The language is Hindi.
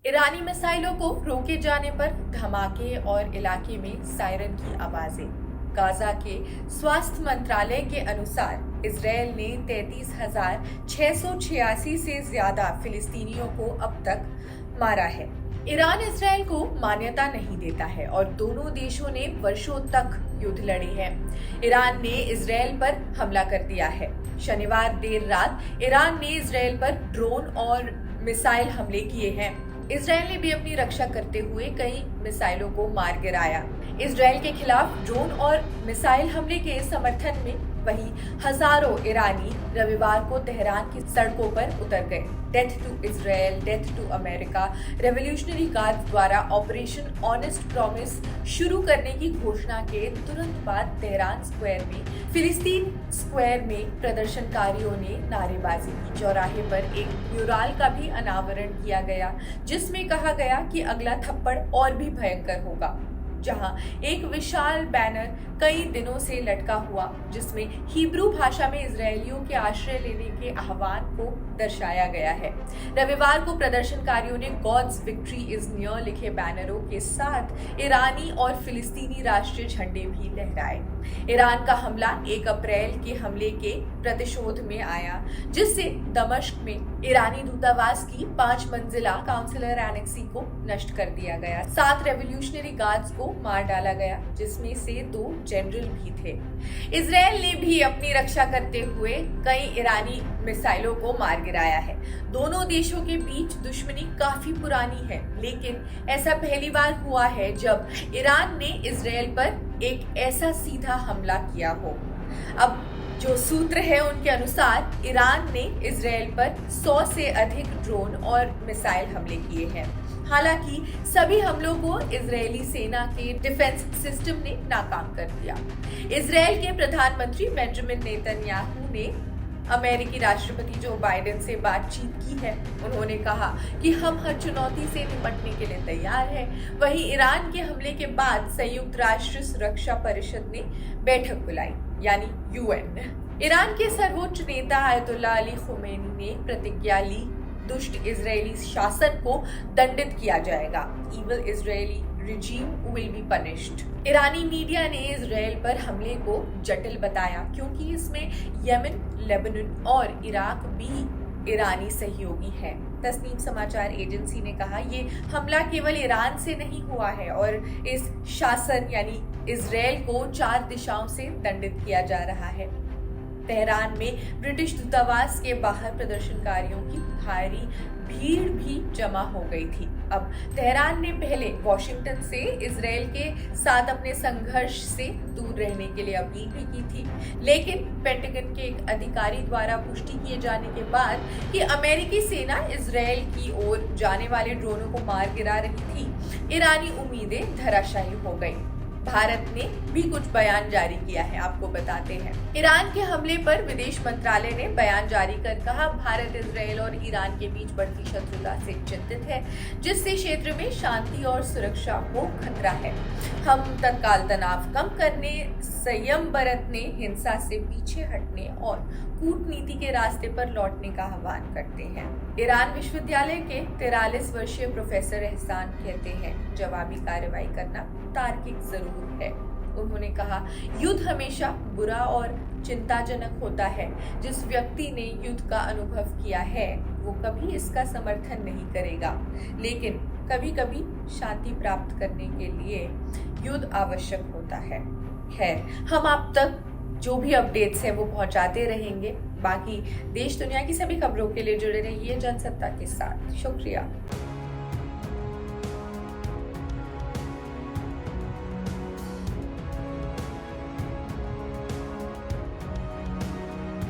ईरानी मिसाइलों को रोके जाने पर धमाके और इलाके में सायरन की आवाजें। गाजा के स्वास्थ्य मंत्रालय के अनुसार इजरायल ने 33,686 से ज्यादा फिलिस्तीनियों को अब तक मारा है। ईरान इजरायल को मान्यता नहीं देता है और दोनों देशों ने वर्षों तक युद्ध लड़े हैं। ईरान ने इजरायल पर हमला कर दिया है। शनिवार देर रात ईरान ने इजरायल पर ड्रोन और मिसाइल हमले किए हैं। इजरायल ने भी अपनी रक्षा करते हुए कई मिसाइलों को मार गिराया। इजरायल के खिलाफ ड्रोन और मिसाइल हमले के समर्थन में वहीं हजारों ईरानी रविवार को तेहरान की सड़कों पर उतर गए। Death to Israel, death to America revolutionary guard द्वारा ऑपरेशन ऑनेस्ट प्रॉमिस शुरू करने की घोषणा के तुरंत बाद तेहरान स्क्वायर में फिलिस्तीन स्क्वायर में प्रदर्शनकारियों ने नारेबाजी की। चौराहे पर एक म्यूराल का भी अनावरण किया गया जिसमें कहा गया कि अगला थप्पड़ और भी भयंकर होगा, जहां एक विशाल बैनर कई दिनों से लटका हुआ जिसमें हिब्रू भाषा में इजरायलियों के आश्रय लेने के आह्वान को दर्शाया गया है। रविवार को प्रदर्शनकारियों ने गॉड्स विक्ट्री इज नियर लिखे बैनरों के साथ ईरानी और फिलिस्तीनी राष्ट्रीय झंडे भी लहराए। ईरान का हमला 1 अप्रैल के हमले के प्रतिशोध में आया जिससे दमिश्क में ईरानी दूतावास की 5 मंजिला काउंसिलर एनेक्सी को नष्ट कर दिया गया। 7 रेवोल्यूशनरी गार्ड्स को मार डाला गया जिसमें से 2 जनरल भी थे। इजरायल ने भी अपनी रक्षा करते हुए कई ईरानी मिसाइलों को मार गिराया है। दोनों देशों के बीच दुश्मनी काफी पुरानी है, लेकिन ऐसा पहली बार हुआ है जब ईरान ने इजरायल पर एक ऐसा सीधा हमला किया हो। अब जो सूत्र है उनके अनुसार ईरान ने इजरायल पर 100 से अधिक ड्रोन और मिसाइल हमले किए हैं। हालांकि सभी हमलों को इजरायली सेना के डिफेंस सिस्टम ने नाकाम कर दिया। इजरायल के प्रधानमंत्री बेंजामिन नेतन्याहू ने अमेरिकी राष्ट्रपति जो बाइडेन से बातचीत की है। उन्होंने कहा कि हम हर चुनौती से निपटने के लिए तैयार हैं। वहीं ईरान के हमले के बाद संयुक्त राष्ट्र सुरक्षा परिषद ने बैठक बुलाई, यानी यूएन। ईरान के सर्वोच्च नेता आयतुल्लाह अली खुमैनी ने प्रतिज्ञा ली, दुष्ट इजरायली शासन को दंडित किया जाएगा। Evil Israeli regime will be punished। Irani media ने इजरायल पर हमले को जटिल बताया क्योंकि इसमें यमन, लेबनान और इराक भी ईरानी सहयोगी हैं। तस्नीम समाचार एजेंसी ने कहा ये हमला केवल ईरान से नहीं हुआ है और इस शासन यानी इजरायल को 4 दिशाओं से दंडित किया जा रहा है। तेहरान में ब्रिटिश दूतावास के बाहर प्रदर्शनकारियों की भारी भीड़ भी जमा हो गई थी। अब तेहरान ने पहले वॉशिंगटन से इजरायल के साथ अपने संघर्ष से दूर रहने के लिए अपील भी की थी, लेकिन पेंटागन के एक अधिकारी द्वारा पुष्टि किए जाने के बाद कि अमेरिकी सेना इजरायल की ओर जाने वाले ड्रोनों को मार गिरा रही थी, ईरानी उम्मीदें धराशायी हो गई। भारत ने भी कुछ बयान जारी किया है, आपको बताते हैं। ईरान के हमले पर विदेश मंत्रालय ने बयान जारी कर कहा, भारत इजरायल और ईरान के बीच बढ़ती शत्रुता से चिंतित है जिससे क्षेत्र में शांति और सुरक्षा को खतरा है। हम तत्काल तनाव कम करने, संयम बरतने, हिंसा से पीछे हटने और कूटनीति के रास्ते पर लौटने का आह्वान करते हैं। ईरान विश्वविद्यालय के 43 वर्षीय प्रोफेसर एहसान कहते हैं, जवाबी कार्रवाई करना तार्किक जरूर है। उन्होंने कहा, युद्ध हमेशा बुरा और चिंताजनक होता है। जिस व्यक्ति ने युद्ध का अनुभव किया है वो कभी इसका समर्थन नहीं करेगा, लेकिन कभी कभी शांति प्राप्त करने के लिए युद्ध आवश्यक होता है। खैर, हम आप तक जो भी अपडेट्स है वो पहुंचाते रहेंगे। बाकी देश दुनिया की सभी खबरों के लिए जुड़े रहिए जनसत्ता के साथ। शुक्रिया।